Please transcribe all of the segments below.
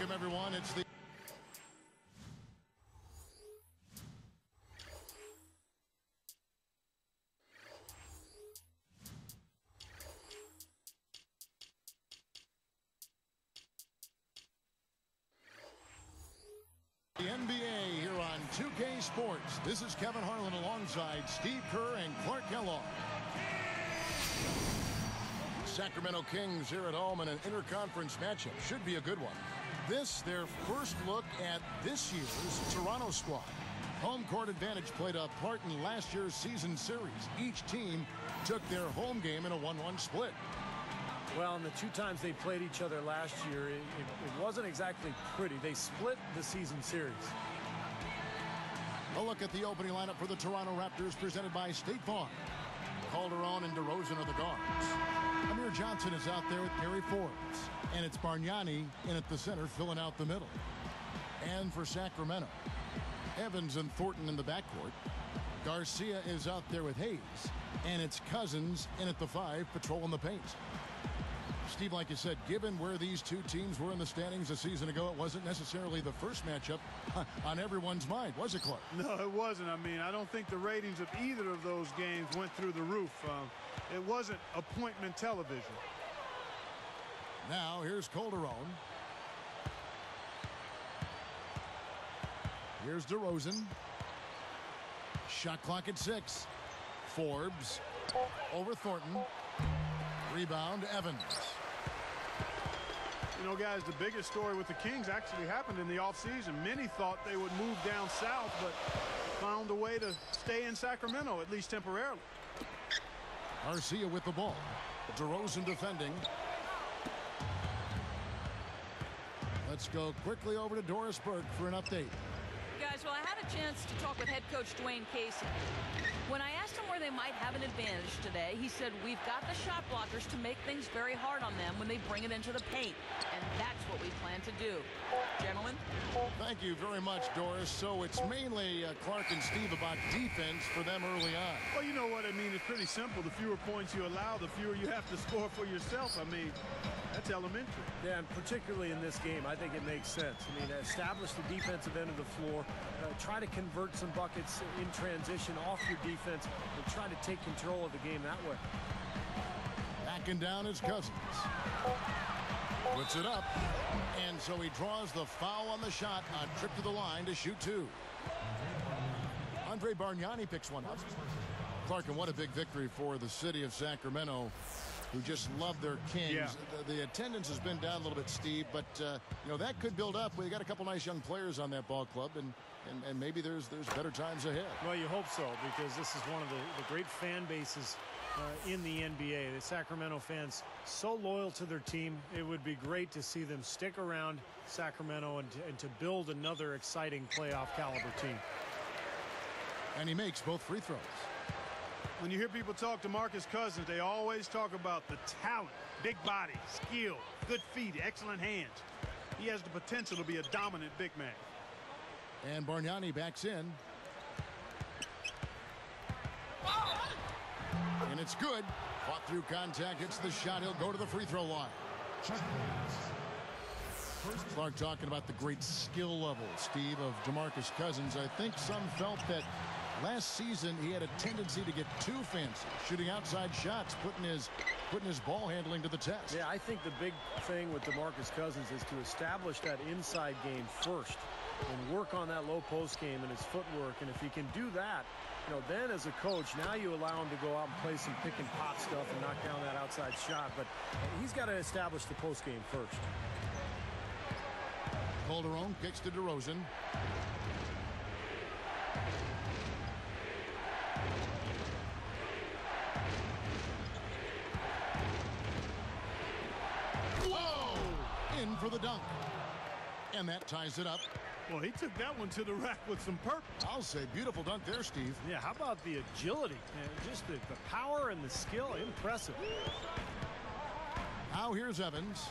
Welcome, everyone. It's the NBA here on 2K Sports. This is Kevin Harlan alongside Steve Kerr and Clark Kellogg. Sacramento Kings here at home in an interconference matchup. Should be a good one. This, their first look at this year's Toronto squad. Home court advantage played a part in last year's season series. Each team took their home game in a 1-1 split. Well, and the two times they played each other last year, it wasn't exactly pretty. They split the season series. A look at the opening lineup for the Toronto Raptors presented by State Farm. Calderon and DeRozan are the guards. Amir Johnson is out there with Gary Forbes. And it's Bargnani in at the center filling out the middle. And for Sacramento, Evans and Thornton in the backcourt. Garcia is out there with Hayes. And it's Cousins in at the 5 patrolling the paint. Steve, like you said, given where these two teams were in the standings a season ago, it wasn't necessarily the first matchup on everyone's mind, was it, Clark? No, it wasn't. I mean, I don't think the ratings of either of those games went through the roof. It wasn't appointment television. Now, here's Calderon. Here's DeRozan. Shot clock at 6. Forbes over Thornton. Rebound, Evans. You know, guys, the biggest story with the Kings actually happened in the offseason. Many thought they would move down south, but found a way to stay in Sacramento, at least temporarily. Garcia with the ball. DeRozan defending. Let's go quickly over to Doris Burke for an update. Guys, well, I had a chance to talk with head coach Dwayne Casey. When I asked him where they might have an advantage today, he said, we've got the shot blockers to make things very hard on them when they bring it into the paint. And that's what we plan to do. Gentlemen? Thank you very much, Doris. So it's mainly Clark and Steve about defense for them early on. Well, you know what I mean. It's pretty simple. The fewer points you allow, the fewer you have to score for yourself. I mean, that's elementary. Yeah, and particularly in this game, I think it makes sense. I mean, establish the defensive end of the floor. Try to convert some buckets in transition off your defense and try to take control of the game that way. Backing down is Cousins. Puts it up. And so he draws the foul on the shot on trip to the line to shoot 2. Andre Bargnani picks one up. Clark, and what a big victory for the city of Sacramento, who just love their Kings. Yeah. The attendance has been down a little bit, Steve, but you know, that could build up. We got a couple nice young players on that ball club, and maybe there's better times ahead. Well, you hope so, because this is one of the great fan bases in the NBA. The Sacramento fans so loyal to their team. It would be great to see them stick around Sacramento and to build another exciting playoff caliber team. And he makes both free throws. When you hear people talk to Marcus Cousins, they always talk about the talent, big body, skill, good feet, excellent hands. He has the potential to be a dominant big man. And Bargnani backs in. And it's good. Fought through contact, hits the shot. He'll go to the free throw line. Clark talking about the great skill level, Steve, of DeMarcus Cousins. I think some felt that last season he had a tendency to get too fancy, shooting outside shots, putting his ball handling to the test. Yeah, I think the big thing with DeMarcus Cousins is to establish that inside game first and work on that low post game and his footwork. And if he can do that, you know, then as a coach, now you allow him to go out and play some pick and pop stuff and knock down that outside shot. But he's got to establish the post game first. Calderon kicks to DeRozan. Whoa! In for the dunk. And that ties it up. Well, he took that one to the rack with some purpose. I'll say beautiful dunk there, Steve. Yeah, how about the agility? Just the power and the skill, impressive. Now here's Evans.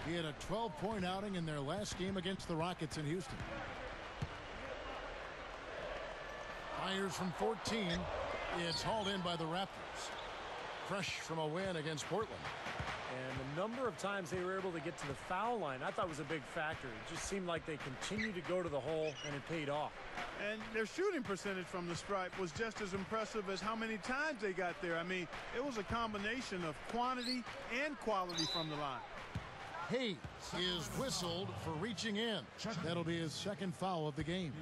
He had a 12-point outing in their last game against the Rockets in Houston. Fires from 14. It's hauled in by the Raptors. Fresh from a win against Portland. And the number of times they were able to get to the foul line, I thought was a big factor. It just seemed like they continued to go to the hole, and it paid off. And their shooting percentage from the stripe was just as impressive as how many times they got there. I mean, it was a combination of quantity and quality from the line. Hayes is whistled for reaching in. That'll be his second foul of the game.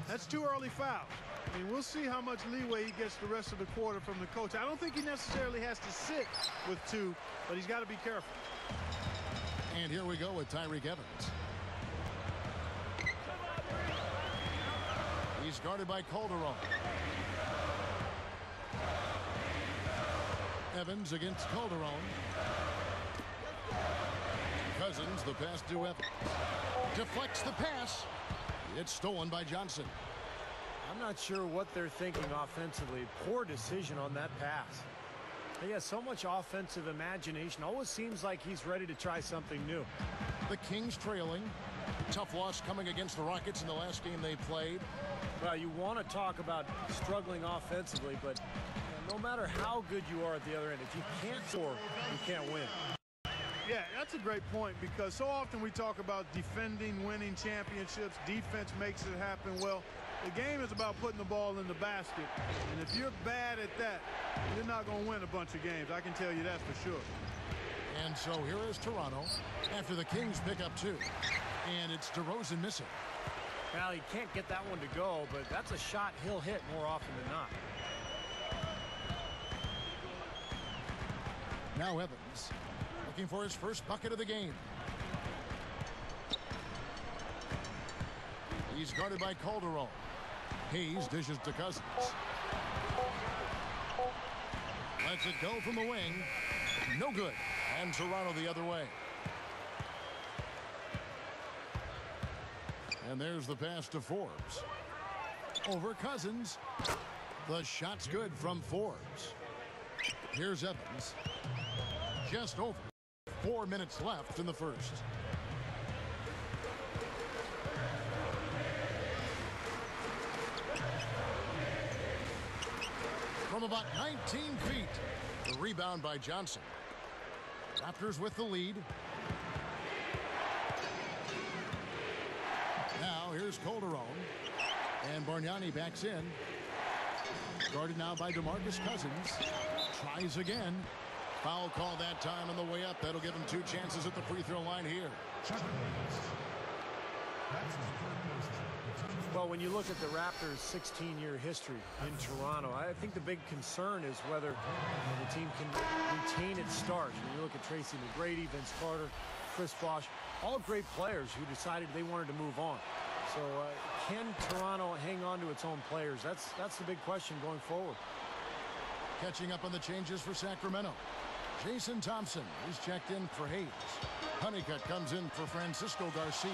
That's 2 early fouls. I mean, we'll see how much leeway he gets the rest of the quarter from the coach. I don't think he necessarily has to sit with 2, but he's got to be careful. And here we go with Tyreke Evans. He's guarded by Calderon. Evans against Calderon. Cousins, the pass to Evans. Deflects the pass. It's stolen by Johnson. I'm not sure what they're thinking offensively. Poor decision on that pass. He has so much offensive imagination. Always seems like he's ready to try something new. The Kings trailing. Tough loss coming against the Rockets in the last game they played. Well, you want to talk about struggling offensively, but no matter how good you are at the other end, if you can't score, you can't win. Yeah, that's a great point, because so often we talk about defending, winning championships. Defense makes it happen. Well, the game is about putting the ball in the basket. And if you're bad at that, you're not going to win a bunch of games. I can tell you that for sure. And so here is Toronto after the Kings pick up 2. And it's DeRozan missing. Well, he can't get that one to go, but that's a shot he'll hit more often than not. Now Evans looking for his first bucket of the game. He's guarded by Calderon. Hayes dishes to Cousins. Lets it go from the wing. No good. And Toronto the other way. And there's the pass to Forbes. Over Cousins. The shot's good from Forbes. Here's Evans. Just over 4 minutes left in the first. From about 19 feet, the rebound by Johnson. Raptors with the lead. Now here's Calderon. And Bargnani backs in. Guarded now by DeMarcus Cousins. Tries again. Foul call that time on the way up. That'll give him 2 chances at the free throw line here. Well, when you look at the Raptors' 16-year history in Toronto, I think the big concern is whether the team can retain its stars. When you look at Tracy McGrady, Vince Carter, Chris Bosh, all great players who decided they wanted to move on. So can Toronto hang on to its own players? That's the big question going forward. Catching up on the changes for Sacramento. Jason Thompson is checked in for Hayes. Honeycutt comes in for Francisco Garcia.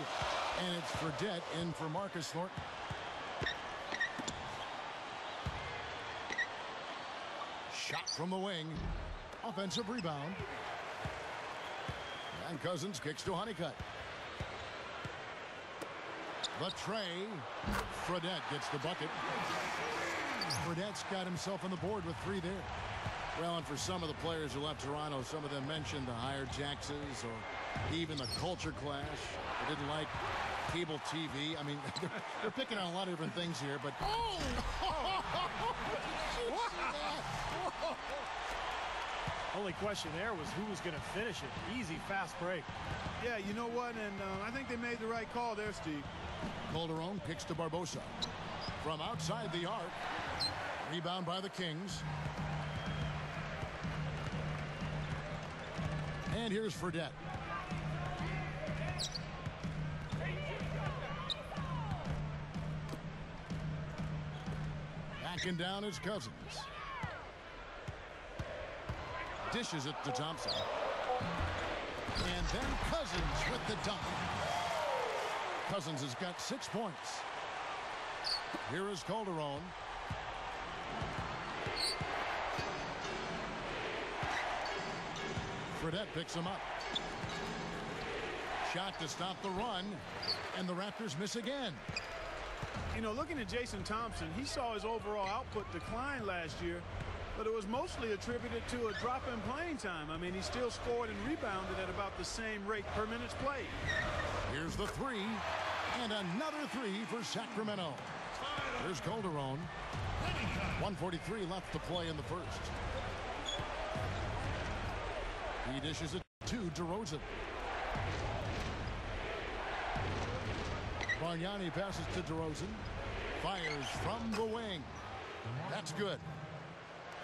And it's Fredette in for Marcus Thornton. Shot from the wing. Offensive rebound. And Cousins kicks to Honeycutt. The tray. Fredette gets the bucket. Fredette's got himself on the board with 3 there. Well, and for some of the players who left Toronto, some of them mentioned the higher taxes or even the culture clash. They didn't like cable TV. I mean, they're picking on a lot of different things here, but... Oh! Only question there was who was going to finish it. Easy, fast break. Yeah, you know what? And I think they made the right call there, Steve. Calderon kicks to Barbosa. From outside the arc. Rebound by the Kings. And here's Fredette. Backing down is Cousins. Dishes it to Thompson. And then Cousins with the dunk. Cousins has got 6 points. Here is Calderon. Fredette picks him up. Shot to stop the run. And the Raptors miss again. You know, looking at Jason Thompson, he saw his overall output decline last year. but it was mostly attributed to a drop in playing time. I mean, he still scored and rebounded at about the same rate per minutes played. Here's the three, and another three for Sacramento. Here's Calderon. 1:43 left to play in the first. He dishes it to DeRozan. Bargnani passes to DeRozan. Fires from the wing. That's good.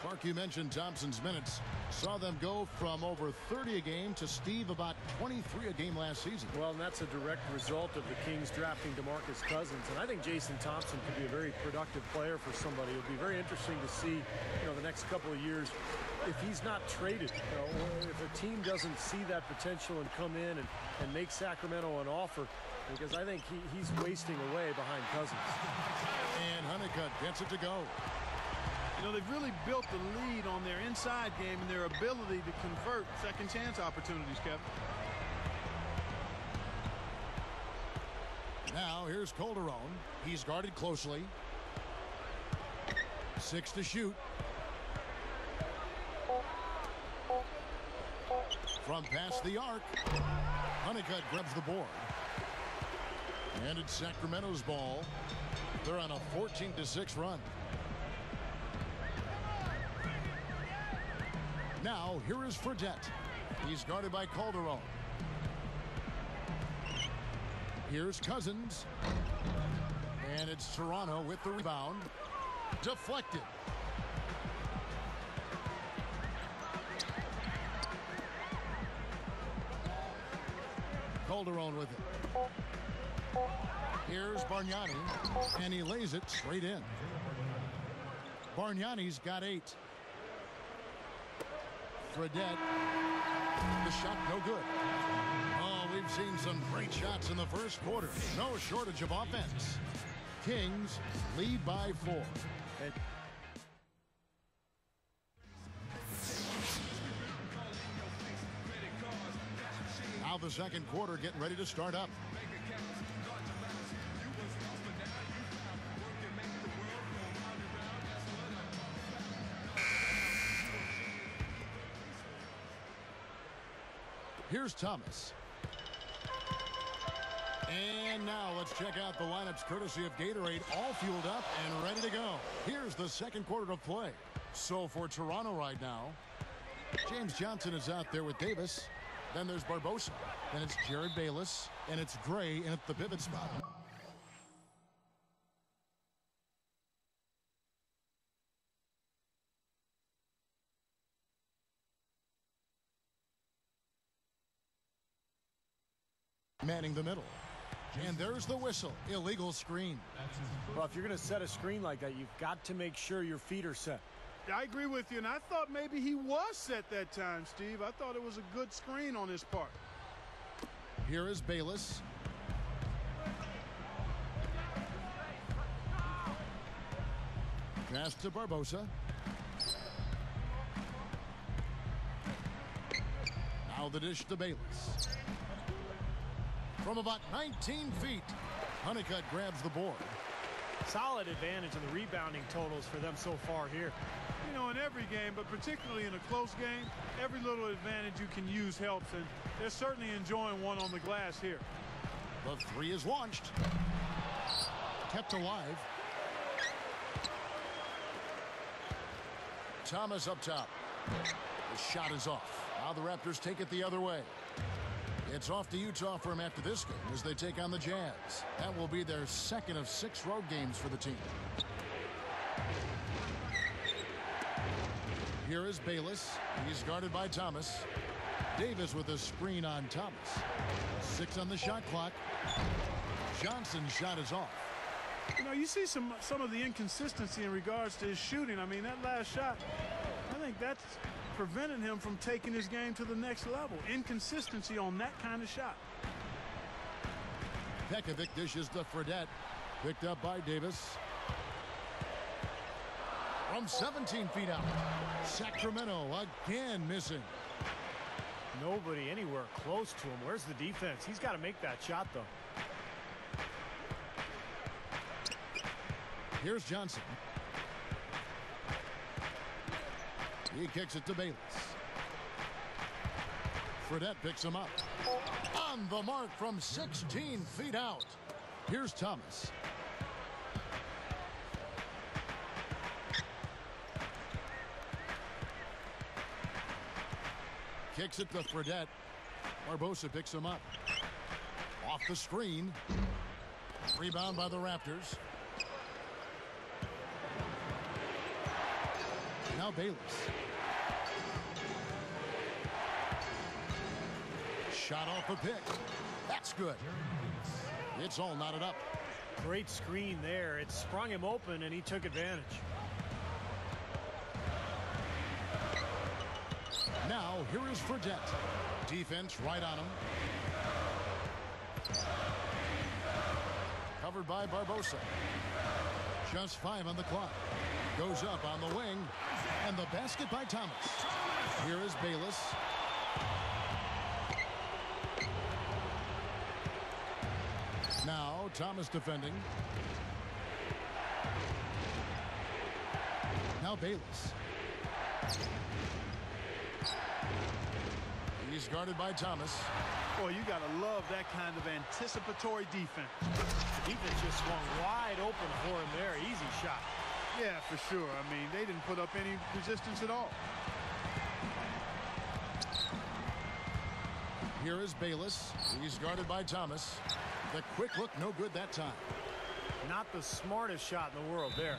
Clark, you mentioned Thompson's minutes. Saw them go from over 30 a game to, Steve, about 23 a game last season. Well, and that's a direct result of the Kings drafting DeMarcus Cousins. And I think Jason Thompson could be a very productive player for somebody. It'll be very interesting to see, the next couple of years if he's not traded, or if a team doesn't see that potential and come in and make Sacramento an offer, because I think he's wasting away behind Cousins. And Honeycutt gets it to go. They've really built the lead on their inside game and their ability to convert second chance opportunities, Kevin. Now here's Calderon. He's guarded closely. 6 to shoot. From past the arc. Honeycutt grabs the board. And it's Sacramento's ball. They're on a 14-6 run. Now, here is Fredette. He's guarded by Calderon. Here's Cousins. And it's Toronto with the rebound. Deflected. Calderon with it. Here's Bargnani. And he lays it straight in. Bargnani's got 8. Fredette, the shot no good. Oh, we've seen some great shots in the first quarter. No shortage of offense. Kings lead by 4. Now the second quarter getting ready to start up. Here's Thomas. And now let's check out the lineups courtesy of Gatorade, all fueled up and ready to go. Here's the second quarter of play. So for Toronto right now, James Johnson is out there with Davis. Then there's Barbosa. Then it's Jared Bayless. And it's Gray in at the pivot spot. Manning the middle. And there's the whistle. Illegal screen. Well, if you're going to set a screen like that, you've got to make sure your feet are set. I agree with you, and I thought maybe he was set that time, Steve. I thought it was a good screen on his part. Here is Bayless. Pass to Barbosa. Now the dish to Bayless. From about 19 feet, Honeycutt grabs the board. Solid advantage in the rebounding totals for them so far here. In every game, but particularly in a close game, every little advantage you can use helps, and they're certainly enjoying one on the glass here. The three is launched. Kept alive. Thomas up top. The shot is off. Now the Raptors take it the other way. It's off to Utah for them after this game as they take on the Jazz. That will be their second of 6 road games for the team. Here is Bayless. He's guarded by Thomas. Davis with a screen on Thomas. 6 on the shot clock. Johnson's shot is off. You see some of the inconsistency in regards to his shooting. I mean, that last shot, I think that's preventing him from taking his game to the next level. Inconsistency on that kind of shot. Pekovic dishes to Fredette. Picked up by Davis. From 17 feet out. Sacramento again missing. Nobody anywhere close to him. Where's the defense? He's got to make that shot, though. Here's Johnson. He kicks it to Bayless. Fredette picks him up. On the mark from 16 feet out. Here's Thomas. Kicks it to Fredette. Barbosa picks him up. Off the screen. Rebound by the Raptors. Now Bayless. Shot off a pick. That's good. It's all knotted up. Great screen there. It sprung him open, and he took advantage. Now, here is Fredette. Defense right on him. Covered by Barbosa. Just 5 on the clock. Goes up on the wing. And the basket by Thomas. Here is Bayless. Now, Thomas defending. Now Bayless. He's guarded by Thomas. Boy, you got to love that kind of anticipatory defense. Defense just swung wide open for him there. Easy shot. Yeah, for sure. I mean, they didn't put up any resistance at all. Here is Bayless. He's guarded by Thomas. The quick look, no good that time. Not the smartest shot in the world there.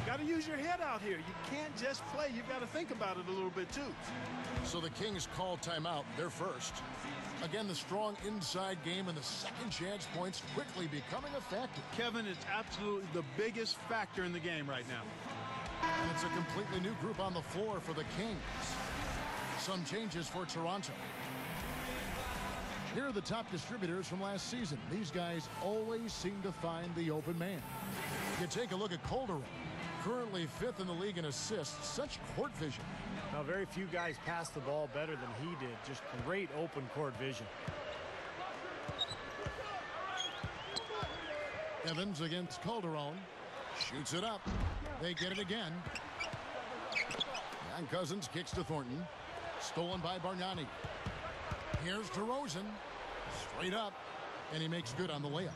You got to use your head out here. You can't just play. You've got to think about it a little bit, too. So the Kings call timeout. They're first. Again, the strong inside game and the second chance points quickly becoming a factor. Kevin, it's absolutely the biggest factor in the game right now. And it's a completely new group on the floor for the Kings. Some changes for Toronto. Here are the top distributors from last season. These guys always seem to find the open man. You take a look at Calderon, currently 5th in the league in assists. Such court vision. Now, very few guys pass the ball better than he did. Just great open court vision. Evans against Calderon. Shoots it up. They get it again. And Cousins kicks to Thornton. Stolen by Bargnani. Here's DeRozan. Straight up. And he makes good on the layup.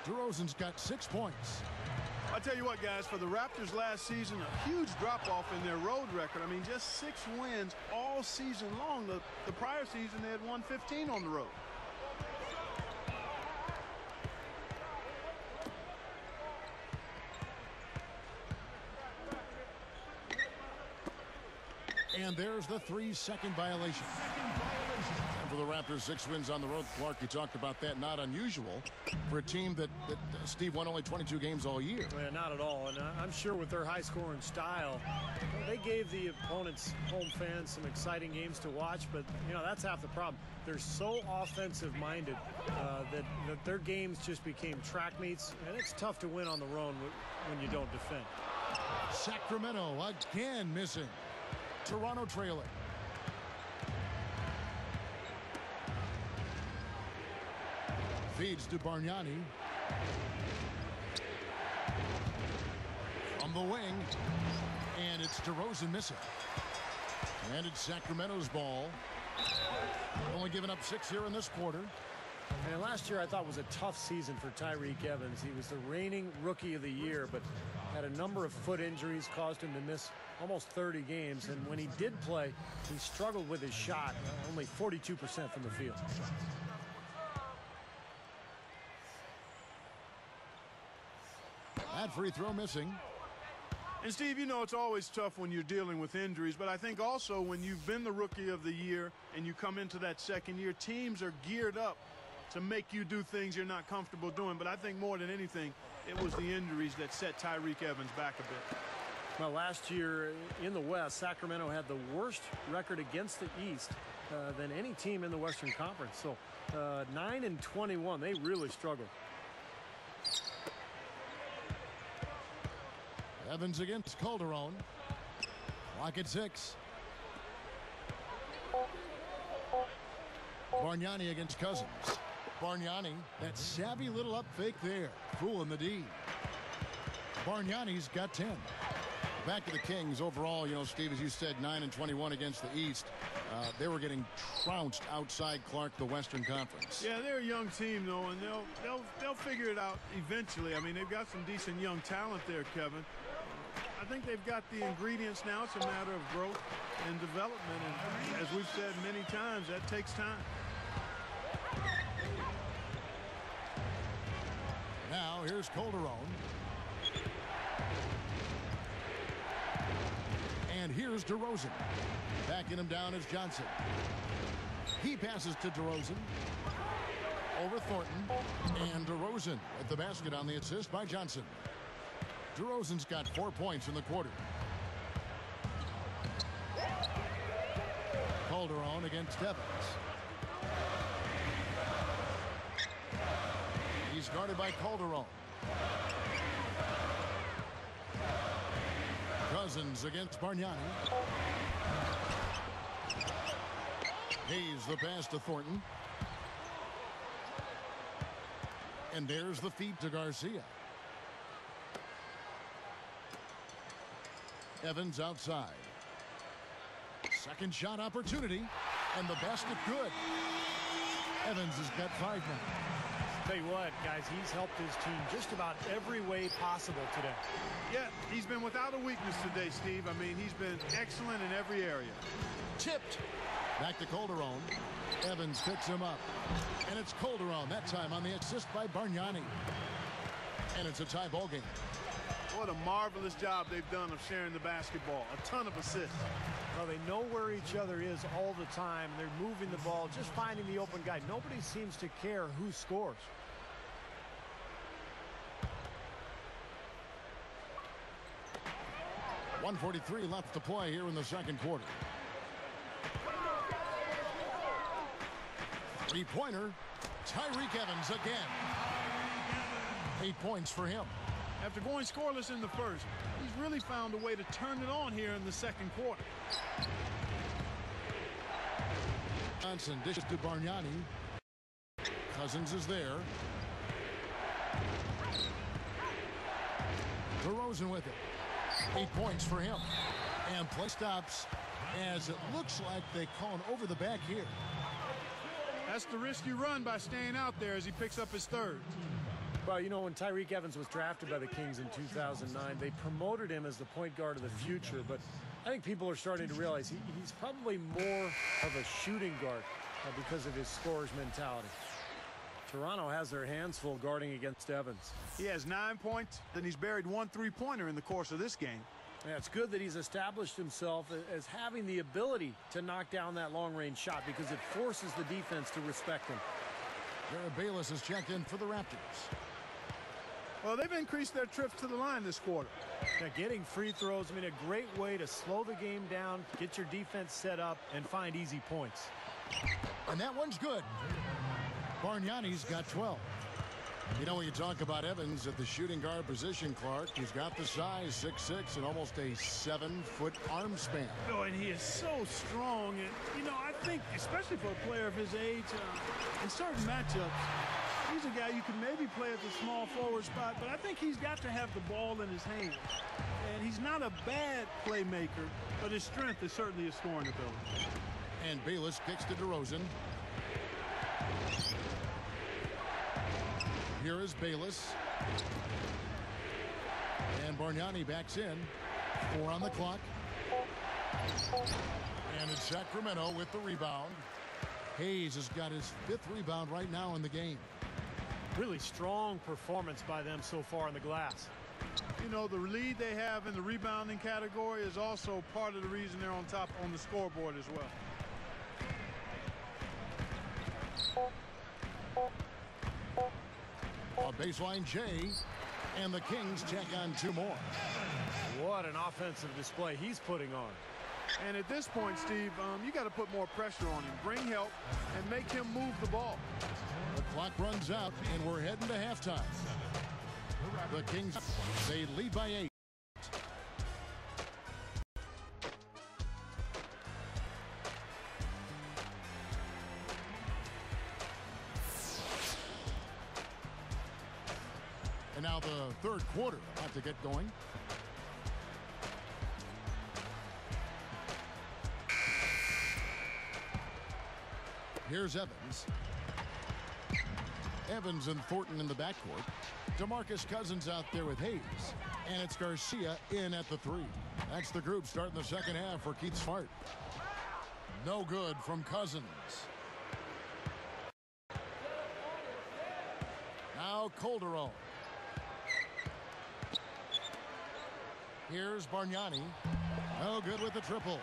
DeRozan's got 6 points. I tell you what, guys, for the Raptors last season, a huge drop-off in their road record. I mean, just 6 wins all season long. The prior season, they had won 15 on the road. And there's the 3-second violation. And for the Raptors, 6 wins on the road. Clark, you talked about that. Not unusual for a team that Steve won only 22 games all year. Yeah, not at all. And I'm sure with their high-scoring style, they gave the opponent's home fans some exciting games to watch. But, you know, that's half the problem. They're so offensive-minded that their games just became track meets. And it's tough to win on the road when you don't defend. Sacramento again missing. Toronto trailing. Feeds to Bargnani. From the wing. And it's DeRozan missing. And it's Sacramento's ball. Only giving up 6 here in this quarter. And last year I thought was a tough season for Tyreke Evans. He was the reigning rookie of the year, but had a number of foot injuries, caused him to miss almost 30 games. And when he did play, he struggled with his shot, only 42% from the field. That free throw missing. And, Steve, you know it's always tough when you're dealing with injuries, but I think also when you've been the rookie of the year and you come into that second year, teams are geared up to make you do things you're not comfortable doing. But I think more than anything, it was the injuries that set Tyreke Evans back a bit. Well, last year in the West, Sacramento had the worst record against the East than any team in the Western Conference. So 9-21, they really struggled. Evans against Calderon. Clock at 6. Bargnani against Cousins. Bargnani, that savvy little up fake there. Fooling the D. Bargnani's got 10. Back to the Kings overall, you know, Steve, as you said, 9-21 against the East. They were getting trounced outside Clark, the Western Conference. Yeah, they're a young team, though, and they'll figure it out eventually. I mean, they've got some decent young talent there, Kevin. I think they've got the ingredients now. It's a matter of growth and development, and as we've said many times, that takes time. Now here's Calderon. And here's DeRozan. Backing him down is Johnson. He passes to DeRozan. Over Thornton. And DeRozan at the basket on the assist by Johnson. DeRozan's got 4 points in the quarter. Calderon against Evans. He's guarded by Calderon. Cousins against Bargnani. Hayes the pass to Thornton. And there's the feed to Garcia. Evans outside. Second shot opportunity. And the basket good. Evans has got 5 now. Tell you what, guys, he's helped his team just about every way possible today. Yeah, he's been without a weakness today, Steve. I mean, he's been excellent in every area. Tipped. Back to Calderon. Evans picks him up. And it's Calderon that time on the assist by Bargnani. And it's a tie ball game. What a marvelous job they've done of sharing the basketball. A ton of assists. Well, they know where each other is all the time. They're moving the ball, just finding the open guy. Nobody seems to care who scores. .143 left to play here in the second quarter. Three-pointer. Tyreke Evans again. 8 points for him. After going scoreless in the first, he's really found a way to turn it on here in the second quarter. Johnson dishes to Bargnani. Cousins is there. DeRozan with it. 8 points for him. And play stops as it looks like they call an over the back here. That's the risk you run by staying out there as he picks up his third. Well, you know, when Tyreke Evans was drafted by the Kings in 2009, they promoted him as the point guard of the future. But I think people are starting to realize he's probably more of a shooting guard because of his scorer's mentality. Toronto has their hands full guarding against Evans. He has 9 points, then he's buried 1 3-pointer in the course of this game. Yeah, it's good that he's established himself as having the ability to knock down that long-range shot because it forces the defense to respect him. Jared Bayless has checked in for the Raptors. Well, they've increased their trips to the line this quarter. Yeah, getting free throws, I mean, a great way to slow the game down, get your defense set up, and find easy points. And that one's good. Bargnani's got 12. You know, when you talk about Evans at the shooting guard position, Clark, he's got the size, 6'6", and almost a 7-foot arm span. Oh, and he is so strong. And, you know, I think, especially for a player of his age, in certain matchups, he's a guy you can maybe play at the small forward spot, but I think he's got to have the ball in his hand. And he's not a bad playmaker, but his strength is certainly his scoring ability. And Bayless kicks to DeRozan. Here is Bayless. And Bargnani backs in. 4 on the clock. And it's Sacramento with the rebound. Hayes has got his 5th rebound right now in the game. Really strong performance by them so far in the glass. You know, the lead they have in the rebounding category is also part of the reason they're on top on the scoreboard as well. A baseline J, and the Kings check on 2 more. What an offensive display he's putting on. And at this point, Steve, you got to put more pressure on him, bring help, and make him move the ball. The clock runs out, and we're heading to halftime. The Kings, they lead by 8. And now the third quarter about to get going. Here's Evans. Evans and Thornton in the backcourt. DeMarcus Cousins out there with Hayes. And it's Garcia in at the 3. That's the group starting the second half for Keith Smart. No good from Cousins. Now Calderon. Here's Bargnani. No good with the triple.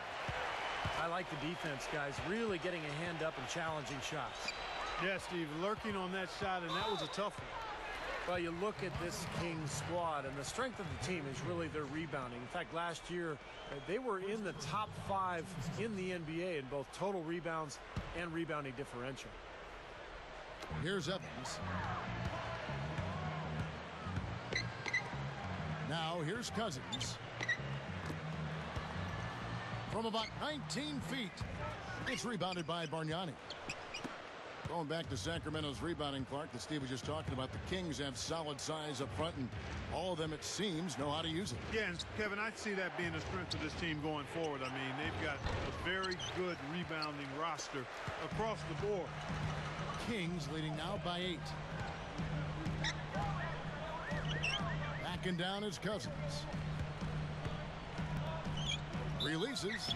I like the defense, guys. Really getting a hand up and challenging shots. Yeah, Steve, lurking on that shot, and that was a tough one. Well, you look at this Kings squad, and the strength of the team is really their rebounding. In fact, last year, they were in the top 5 in the NBA in both total rebounds and rebounding differential. Here's Evans. Now here's Cousins. From about 19 feet. It's rebounded by Bargnani. Going back to Sacramento's rebounding, Clark, that Steve was just talking about. The Kings have solid size up front, and all of them, it seems, know how to use it. Yeah, and Kevin, I see that being the strength of this team going forward. I mean, they've got a very good rebounding roster across the board. Kings leading now by 8. Backing down is Cousins. Releases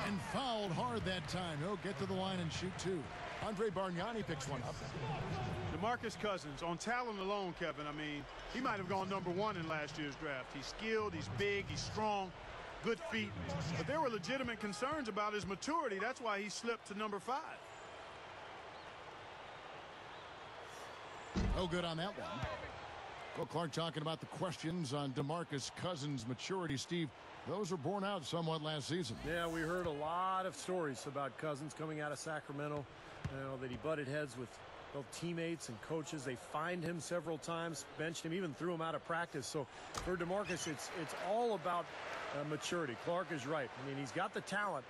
and fouled hard that time. He'll get to the line and shoot 2. Andre Bargnani picks one up. DeMarcus Cousins, on talent alone, Kevin, I mean, he might have gone #1 in last year's draft. He's skilled, he's big, he's strong, good feet. But there were legitimate concerns about his maturity. That's why he slipped to #5. No good on that one. Well, Clark talking about the questions on DeMarcus Cousins' maturity. Steve, those were borne out somewhat last season. Yeah, we heard a lot of stories about Cousins coming out of Sacramento. That he butted heads with both teammates and coaches. They fined him several times, benched him, even threw him out of practice. So for DeMarcus, it's all about maturity. Clark is right. I mean, he's got the talent,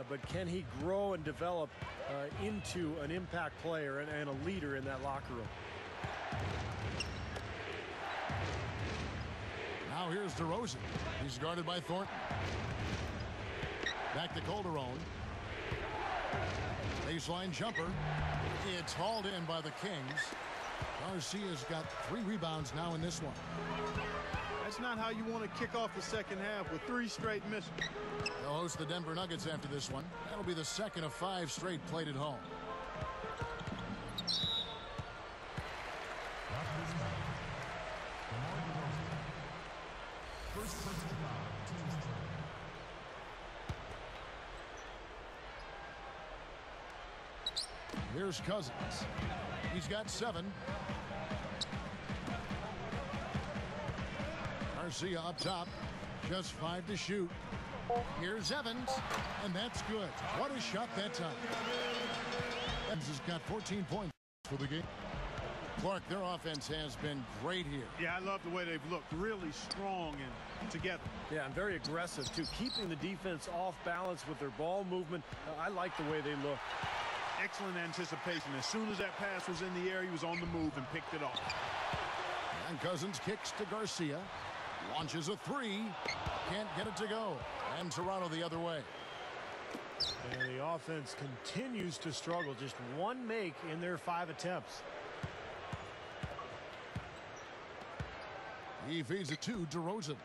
but can he grow and develop into an impact player and a leader in that locker room? Now here's DeRozan. He's guarded by Thornton. Back to Calderon. Baseline jumper. It's hauled in by the Kings. Garcia's got 3 rebounds now in this one. That's not how you want to kick off the second half with 3 straight misses. They'll host the Denver Nuggets after this one. That'll be the second of 5 straight played at home. Here's Cousins. He's got 7. Garcia up top. Just 5 to shoot. Here's Evans. And that's good. What a shot that time. Evans has got 14 points for the game. Clark, their offense has been great here. Yeah, I love the way they've looked. Really strong and together. Yeah, and very aggressive, too. Keeping the defense off balance with their ball movement. I like the way they look. Excellent anticipation. As soon as that pass was in the air, he was on the move and picked it off. And Cousins kicks to Garcia. Launches a 3. Can't get it to go. And Toronto the other way. And the offense continues to struggle. Just 1 make in their 5 attempts. He feeds it to DeRozan.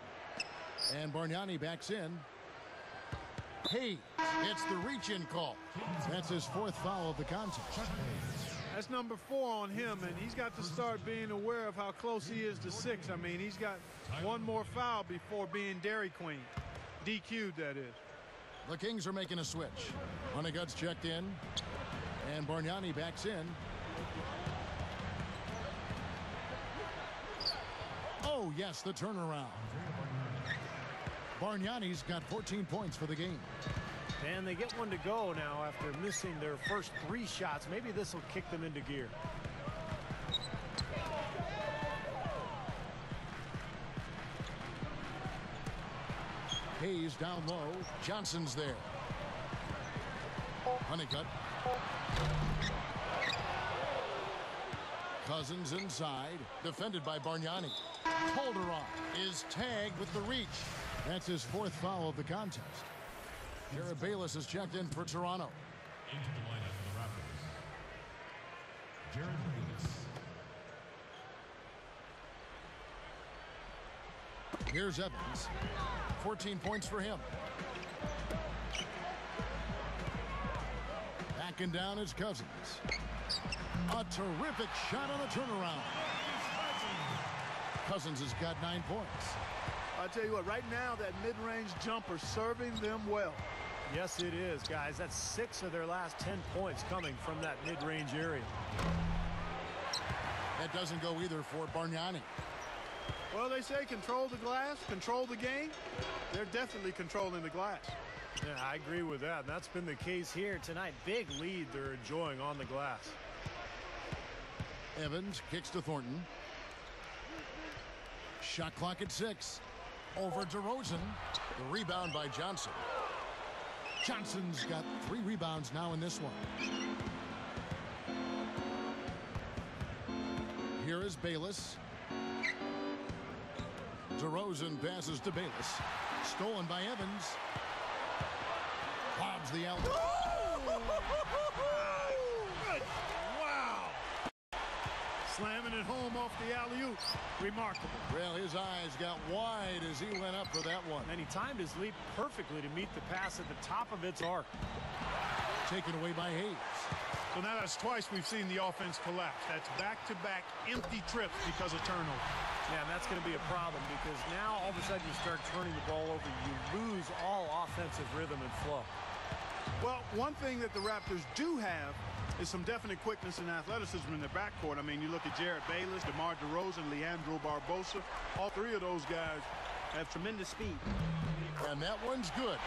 And Bargnani backs in. Hayes gets the reach-in call. That's his 4th foul of the contest. That's #4 on him, and he's got to start being aware of how close he is to 6. I mean, he's got 1 more foul before being Dairy Queen. DQ'd, that is. The Kings are making a switch. Honeycutt's checked in, and Bargnani backs in. Oh, yes, the turnaround. Bargnani's got 14 points for the game. And they get 1 to go now after missing their first 3 shots. Maybe this will kick them into gear. Hayes down low. Johnson's there. Honeycutt. Cousins inside. Defended by Bargnani. Calderon is tagged with the reach. That's his 4th foul of the contest. Jared Bayless is checked in for Toronto. Into the lineup for the Raptors, Here's Evans. 14 points for him. Backing down is Cousins. A terrific shot on the turnaround. Cousins has got 9 points. I'll tell you what, right now that mid-range jumper serving them well. Yes, it is, guys. That's 6 of their last 10 points coming from that mid-range area. That doesn't go either for Bargnani. Well, they say control the glass, control the game. They're definitely controlling the glass. Yeah, I agree with that. And that's been the case here tonight. Big lead they're enjoying on the glass. Evans kicks to Thornton. Shot clock at 6. Over to Rosen. The rebound by Johnson. Johnson's got 3 rebounds now in this one. Here is Bayless. DeRozan passes to Bayless. Stolen by Evans. Lobs the alley. Good. Wow. Slamming it home off the alley-oop. Remarkable. Well, his eyes got wide as he went up for that one. And he timed his leap perfectly to meet the pass at the top of its arc. Taken away by Hayes. So now that's twice we've seen the offense collapse. That's back-to-back empty trips because of turnover. Yeah, and that's going to be a problem because now all of a sudden you start turning the ball over. You lose all offensive rhythm and flow. Well, one thing that the Raptors do have is some definite quickness and athleticism in their backcourt. I mean, you look at Jarrett Bayless, DeMar DeRozan, Leandro Barbosa. All 3 of those guys have tremendous speed. And that one's good.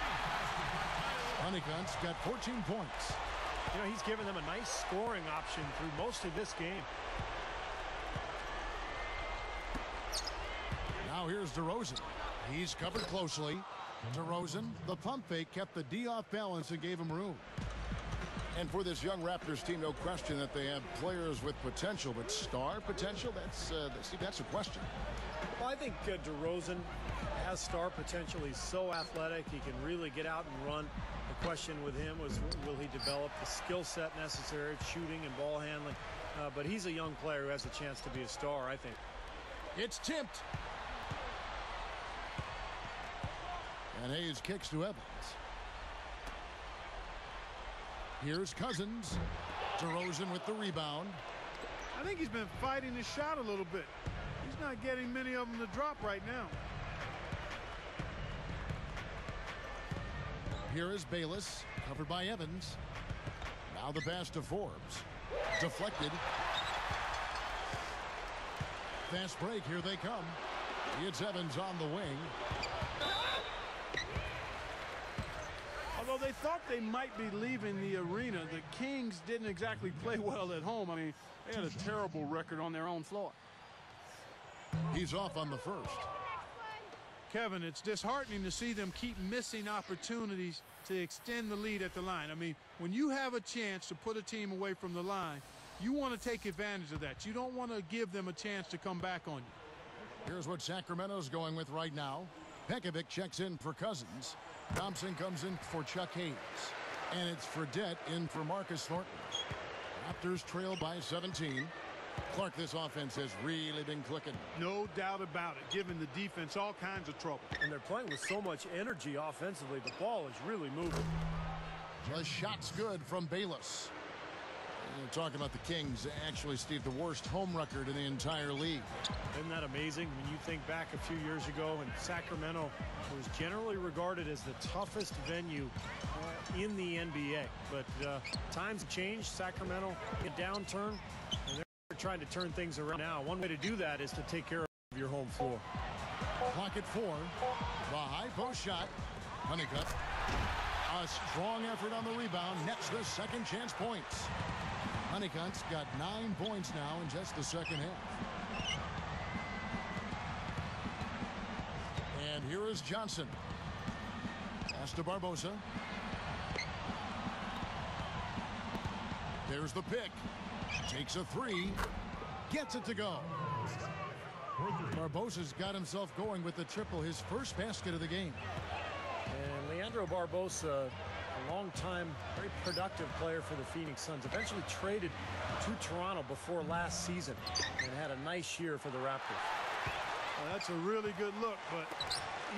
Honeycutt's got 14 points. You know, he's given them a nice scoring option through most of this game. Now here's DeRozan. He's covered closely. DeRozan, the pump fake kept the D off balance and gave him room. And for this young Raptors team, no question that they have players with potential, but star potential, that's a question. Well, I think DeRozan has star potential. He's so athletic. He can really get out and run. The question with him was, will he develop the skill set necessary, shooting and ball handling? But he's a young player who has a chance to be a star, I think. It's tipped. And Hayes kicks to Evans. Here's Cousins. DeRozan with the rebound. I think he's been fighting his shot a little bit. He's not getting many of them to drop right now. Here is Bayless, covered by Evans. Now the pass to Forbes. Deflected. Fast break, here they come. It's Evans on the wing. Although they thought they might be leaving the arena, the Kings didn't exactly play well at home. I mean, they had a terrible record on their own floor. He's off on the first. Kevin, it's disheartening to see them keep missing opportunities to extend the lead at the line. I mean, when you have a chance to put a team away from the line, you want to take advantage of that. You don't want to give them a chance to come back on you. Here's what Sacramento's going with right now. Pekovic checks in for Cousins. Thompson comes in for Chuck Hayes. And it's Fredette in for Marcus Thornton. Raptors trail by 17. Clark, this offense has really been clicking. No doubt about it, giving the defense all kinds of trouble. And they're playing with so much energy offensively. The ball is really moving. The shot's good from Bayless. Talking about the Kings, actually, Steve, the worst home record in the entire league. Isn't that amazing? When you think back a few years ago, and Sacramento was generally regarded as the toughest venue in the NBA. But times changed. Sacramento, a downturn, and they're trying to turn things around now. One way to do that is to take care of your home floor. Clock at 4. The high post shot. Honeycutt. A strong effort on the rebound. Nets the second chance points. Honeycutt's got 9 points now in just the second half. And here is Johnson. Pass to Barbosa. There's the pick. Takes a 3. Gets it to go. Barbosa's got himself going with the triple, his first basket of the game. And Leandro Barbosa a long-time, very productive player for the Phoenix Suns. Eventually traded to Toronto before last season and had a nice year for the Raptors. Well, that's a really good look, but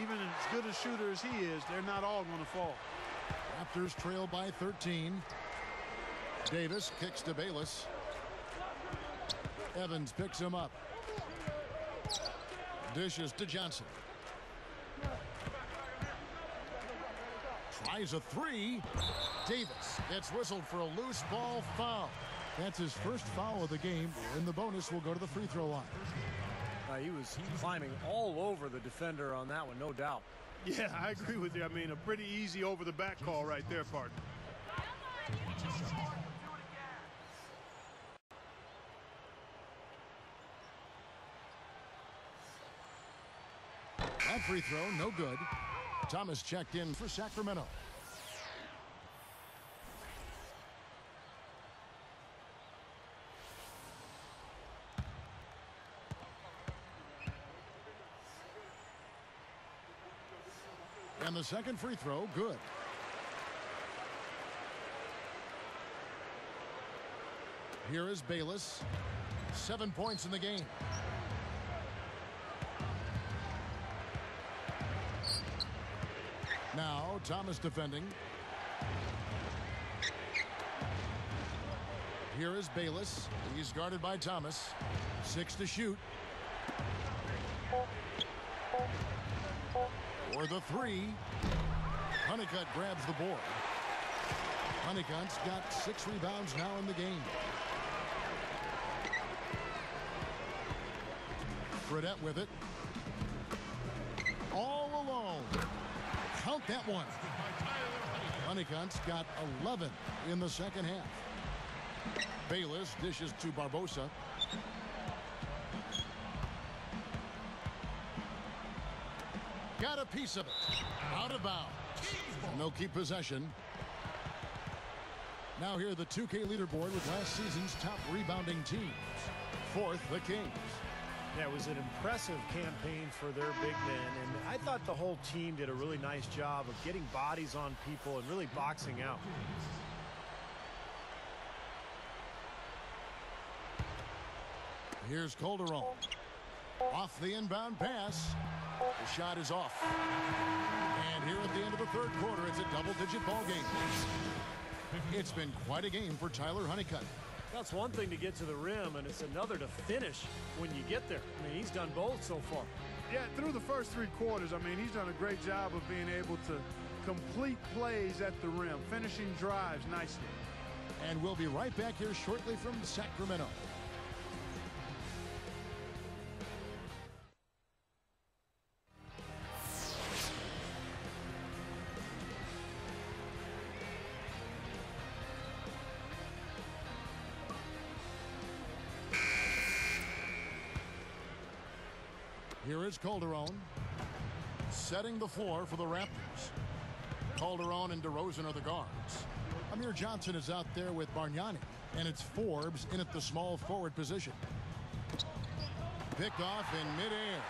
even as good a shooter as he is, they're not all going to fall. Raptors trail by 13. Davis kicks to Bayless. Evans picks him up. Dishes to Johnson. Tries a three. Davis gets whistled for a loose ball foul. That's his first foul of the game, and the bonus will go to the free throw line. He was climbing all over the defender on that one, no doubt. Yeah, I agree with you. I mean, a pretty easy over the back call right there, partner. That free throw, no good. Thomas checked in for Sacramento. And the second free throw, good. Here is Bayless. 7 points in the game. Now Thomas defending. Here is Bayless. He's guarded by Thomas. 6 to shoot. For the three. Honeycutt grabs the board. Honeycutt's got 6 rebounds now in the game. Fredette with it. All alone. Count that one. Honeycutt's got 11 in the second half. Bayless dishes to Barbosa. Got a piece of it. Out of bounds. And they'll keep possession. Now here the 2K leaderboard with last season's top rebounding teams. 4th, the Kings. Yeah, it was an impressive campaign for their big men, and I thought the whole team did a really nice job of getting bodies on people and really boxing out. Here's Calderon. Off the inbound pass. The shot is off. And here at the end of the third quarter, it's a double-digit ball game. It's been quite a game for Tyler Honeycutt. That's one thing to get to the rim, and it's another to finish when you get there. I mean, he's done both so far. Yeah, through the first 3 quarters, I mean, he's done a great job of being able to complete plays at the rim, finishing drives nicely. And we'll be right back here shortly from Sacramento. Here is Calderon, setting the floor for the Raptors. Calderon and DeRozan are the guards. Amir Johnson is out there with Bargnani, and it's Forbes in at the small forward position. Picked off in midair.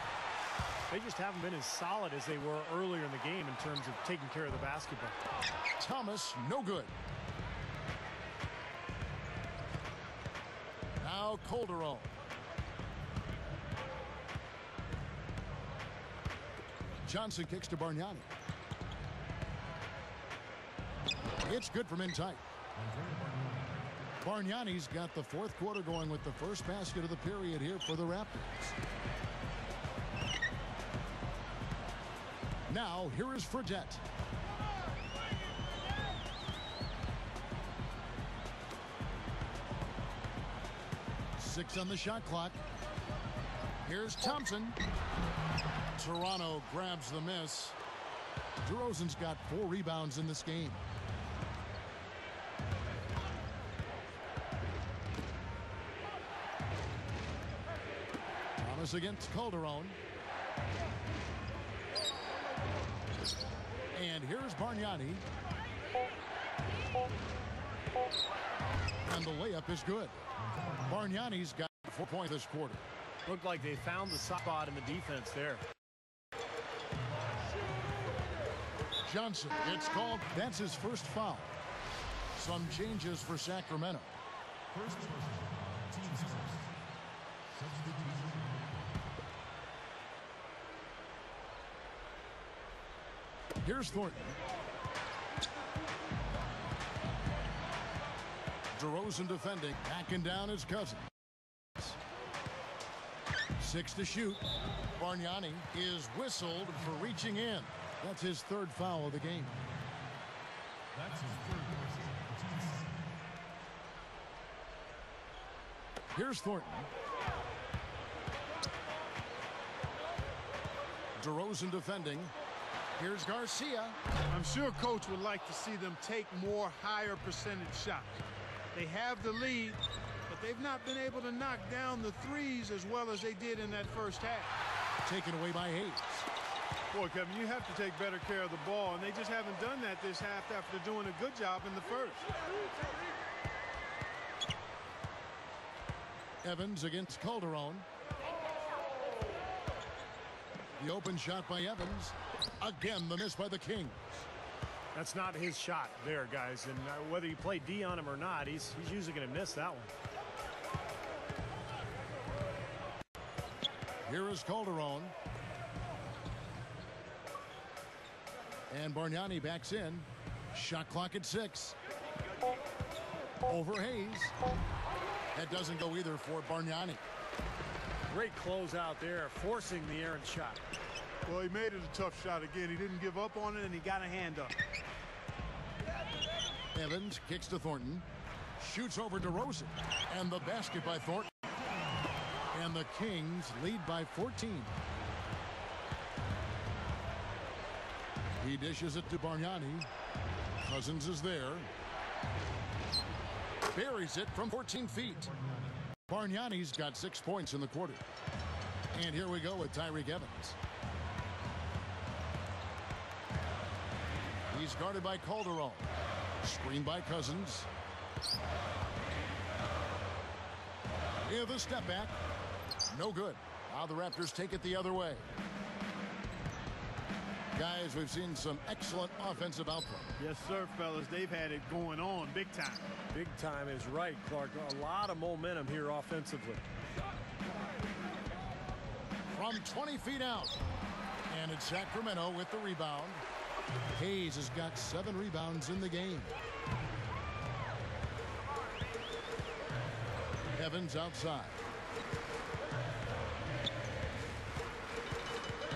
They just haven't been as solid as they were earlier in the game in terms of taking care of the basketball. Thomas, no good. Now Calderon. Johnson kicks to Bargnani. It's good from in tight. Bargnani's got the 4th quarter going with the first basket of the period here for the Raptors. Now, here is Fredette. Six on the shot clock. Here's Thompson. Toronto grabs the miss. DeRozan's got 4 rebounds in this game. Thomas against Calderon. And here's Bargnani. And the layup is good. Bargnani's got 4 points this quarter. Looked like they found the spot in the defense there. Johnson, it's called. That's his first foul. Some changes for Sacramento. First person, team's first. Substitution. Here's Thornton. DeRozan defending, backing down his cousin. 6 to shoot. Bargnani is whistled for reaching in. That's his third foul of the game. That's his third personal. Here's Thornton. DeRozan defending. Here's Garcia. I'm sure coach would like to see them take more higher percentage shots. They have the lead, but they've not been able to knock down the threes as well as they did in that first half. Taken away by Hayes. Boy, Kevin, you have to take better care of the ball, and they just haven't done that this half after doing a good job in the first. Evans against Calderon. The open shot by Evans. Again, the miss by the Kings. That's not his shot there, guys. And whether you play D on him or not, he's usually going to miss that one. Here is Calderon. And Bargnani backs in. Shot clock at 6. Over Hayes. That doesn't go either for Bargnani. Great close out there, forcing the errant shot. Well, he made it a tough shot again. He didn't give up on it, and he got a hand up. Evans kicks to Thornton. Shoots over DeRozan. And the basket by Thornton. And the Kings lead by 14. He dishes it to Bargnani. Cousins is there. Buries it from 14 feet. Bargnani's got 6 points in the quarter. And here we go with Tyreke Evans. He's guarded by Calderon. Screened by Cousins. Yeah, the step back. No good. Now the Raptors take it the other way. Guys, we've seen some excellent offensive output. Yes, sir, fellas. They've had it going on big time. Big time is right, Clark. A lot of momentum here offensively. From 20 feet out. And it's Sacramento with the rebound. Hayes has got 7 rebounds in the game. Evans outside.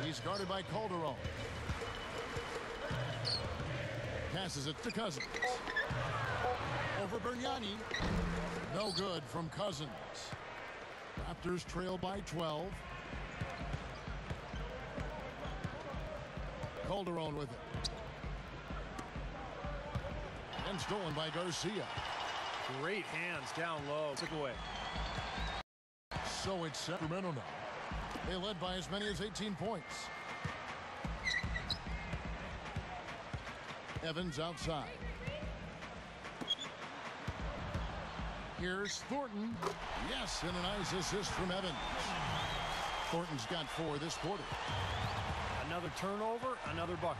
He's guarded by Calderon. Passes it to Cousins. Over Bargnani. No good from Cousins. Raptors trail by 12. Calderon with it. And stolen by Garcia. Great hands down low. Took away. So it's Sacramento now. They led by as many as 18 points. Evans outside. Here's Thornton. Yes, and a nice assist from Evans. Thornton's got 4 this quarter. Another turnover, another bucket.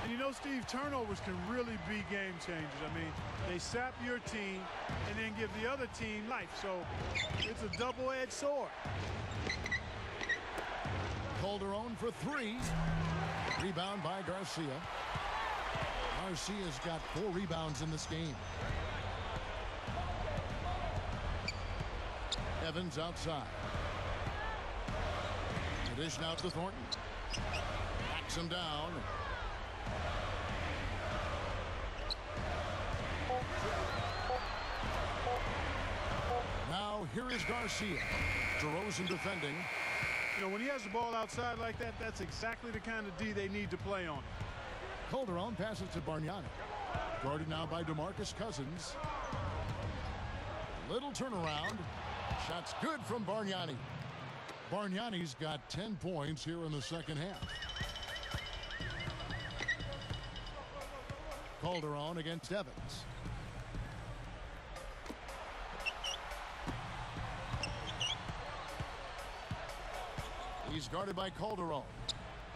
And you know, Steve, turnovers can really be game changers. I mean, they sap your team and then give the other team life. So it's a double-edged sword. Calderon for 3. Rebound by Garcia. Garcia's got 4 rebounds in this game. Evans outside. The dish now to Thornton. Backs him down. Now here is Garcia. DeRozan defending. You know, when he has the ball outside like that, that's exactly the kind of D they need to play on. Calderon passes to Bargnani. Guarded now by DeMarcus Cousins. Little turnaround. Shot's good from Bargnani. Bargnani's got 10 points here in the second half. Calderon against Evans. He's guarded by Calderon.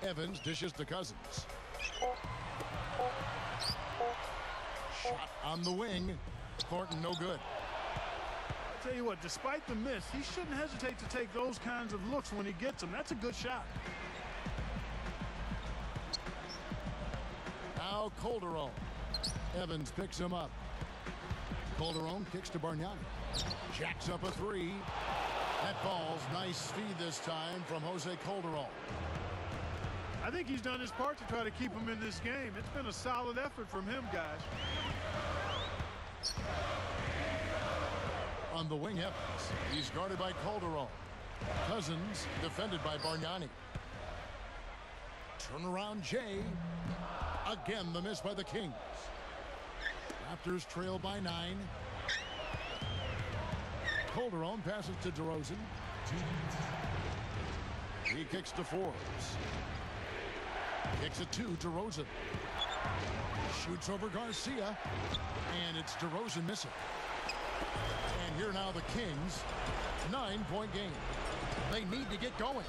Evans dishes to Cousins. On the wing, Thornton no good. I'll tell you what, despite the miss, he shouldn't hesitate to take those kinds of looks when he gets them. That's a good shot. Now Calderon. Evans picks him up. Calderon kicks to Bargnani. Jacks up a three. That falls. Nice speed this time from Jose Calderon. I think he's done his part to try to keep him in this game. It's been a solid effort from him, guys. On the wing, Evans. He's guarded by Calderon. Cousins defended by Bargnani. Turnaround Jay. Again, the miss by the Kings. Raptors trail by 9. Calderon passes to DeRozan. He kicks to Forbes. Kicks it to DeRozan. Shoots over Garcia. And it's DeRozan missing. And here now the Kings. 9-point game. They need to get going.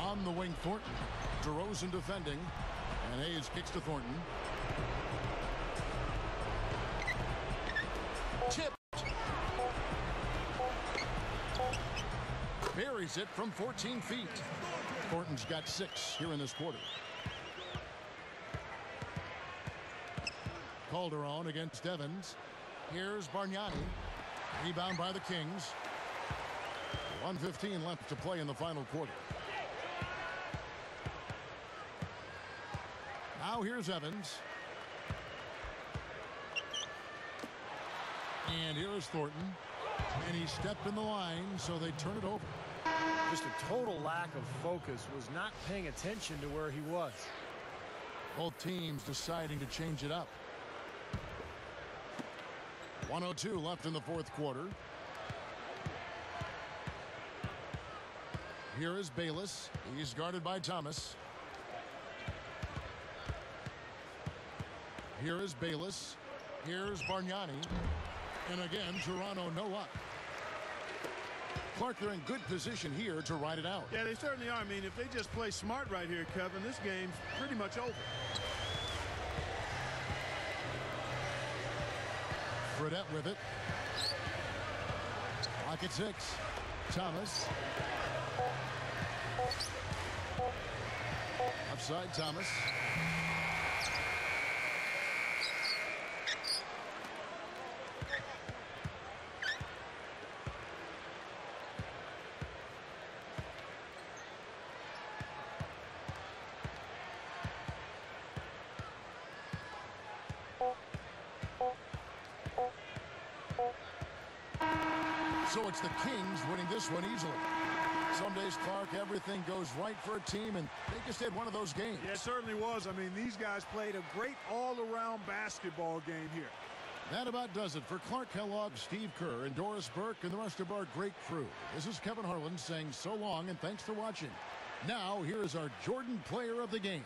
On the wing, Thornton. DeRozan defending. And Hayes kicks to Thornton. Tipped. Buries it from 14 feet. Thornton's got 6 here in this quarter. Calderon against Evans. Here's Bargnani. Rebound by the Kings. 1:15 left to play in the final quarter. Now here's Evans. And here is Thornton. And he stepped in the line, so they turn it over. Just a total lack of focus. Was not paying attention to where he was. Both teams deciding to change it up. 1:02 left in the fourth quarter. Here is Bayless. He's guarded by Thomas. Here is Bayless. Here's Bargnani. And again, Toronto no up. Clark, they're in good position here to ride it out. Yeah, they certainly are. I mean, if they just play smart right here, Kevin, this game's pretty much over. Fredette with it. Clock at 6. Thomas. Upside Thomas. So it's the Kings winning this one easily. Some days, Clark, everything goes right for a team, and they just had one of those games. Yeah, it certainly was. I mean, these guys played a great all-around basketball game here. That about does it for Clark Kellogg, Steve Kerr, and Doris Burke, and the rest of our great crew. This is Kevin Harlan saying so long, and thanks for watching. Now, here is our Jordan Player of the Game.